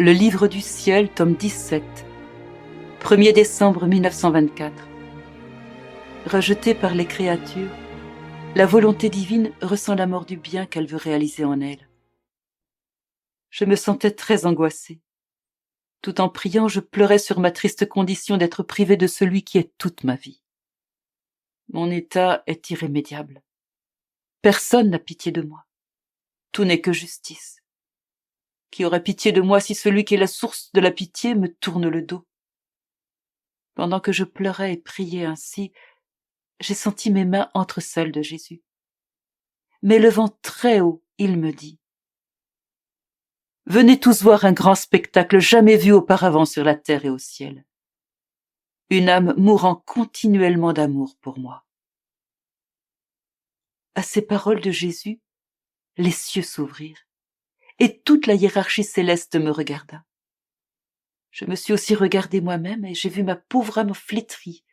Le livre du ciel, tome 17, 1er décembre 1924. Rejetée par les créatures, la volonté divine ressent la mort du bien qu'elle veut réaliser en elle. Je me sentais très angoissée. Tout en priant, je pleurais sur ma triste condition d'être privée de celui qui est toute ma vie. Mon état est irrémédiable. Personne n'a pitié de moi. Tout n'est que justice. Qui aurait pitié de moi si celui qui est la source de la pitié me tourne le dos? Pendant que je pleurais et priais ainsi, j'ai senti mes mains entre celles de Jésus. M'élevant très haut, il me dit : « Venez tous voir un grand spectacle jamais vu auparavant sur la terre et au ciel. Une âme mourant continuellement d'amour pour moi. » À ces paroles de Jésus, les cieux s'ouvrirent, et toute la hiérarchie céleste me regarda. Je me suis aussi regardée moi-même, et j'ai vu ma pauvre âme flétrie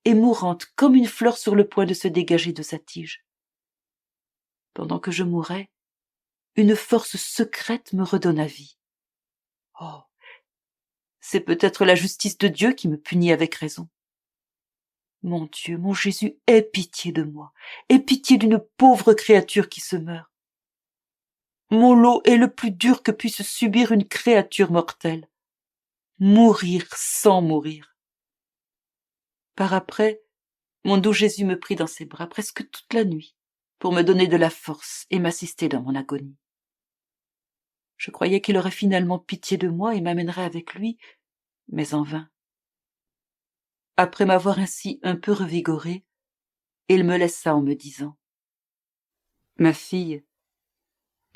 et mourante comme une fleur sur le point de se dégager de sa tige. Pendant que je mourais, une force secrète me redonna vie. Oh, c'est peut-être la justice de Dieu qui me punit avec raison. Mon Dieu, mon Jésus, aie pitié de moi, aie pitié d'une pauvre créature qui se meurt. Mon lot est le plus dur que puisse subir une créature mortelle. Mourir sans mourir. Par après, mon doux Jésus me prit dans ses bras presque toute la nuit pour me donner de la force et m'assister dans mon agonie. Je croyais qu'il aurait finalement pitié de moi et m'amènerait avec lui, mais en vain. Après m'avoir ainsi un peu revigorée, il me laissa en me disant : « Ma fille,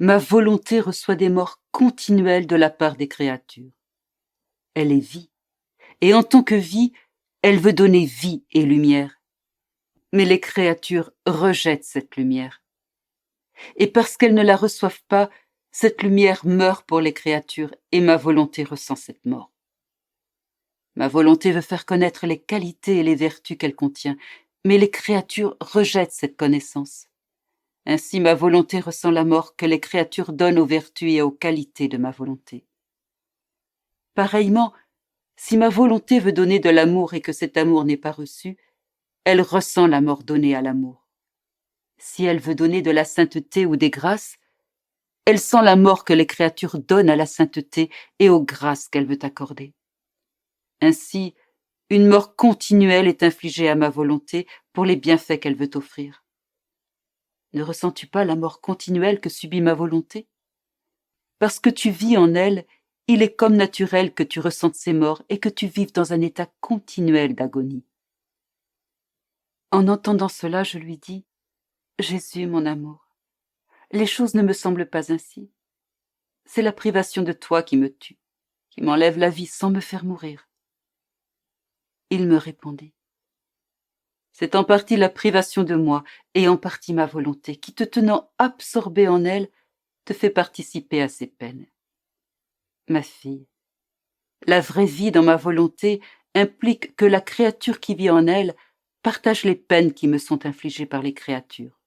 ma volonté reçoit des morts continuelles de la part des créatures. Elle est vie, et en tant que vie, elle veut donner vie et lumière. Mais les créatures rejettent cette lumière. Et parce qu'elles ne la reçoivent pas, cette lumière meurt pour les créatures et ma volonté ressent cette mort. Ma volonté veut faire connaître les qualités et les vertus qu'elle contient, mais les créatures rejettent cette connaissance. Ainsi ma volonté ressent la mort que les créatures donnent aux vertus et aux qualités de ma volonté. Pareillement, si ma volonté veut donner de l'amour et que cet amour n'est pas reçu, elle ressent la mort donnée à l'amour. Si elle veut donner de la sainteté ou des grâces, elle sent la mort que les créatures donnent à la sainteté et aux grâces qu'elle veut accorder. Ainsi, une mort continuelle est infligée à ma volonté pour les bienfaits qu'elle veut offrir. Ne ressens-tu pas la mort continuelle que subit ma volonté ? Parce que tu vis en elle, il est comme naturel que tu ressentes ces morts et que tu vives dans un état continuel d'agonie. En entendant cela, je lui dis : « Jésus, mon amour, les choses ne me semblent pas ainsi. C'est la privation de toi qui me tue, qui m'enlève la vie sans me faire mourir. » Il me répondit : « C'est en partie la privation de moi et en partie ma volonté qui, te tenant absorbée en elle, te fait participer à ces peines. Ma fille, la vraie vie dans ma volonté implique que la créature qui vit en elle partage les peines qui me sont infligées par les créatures.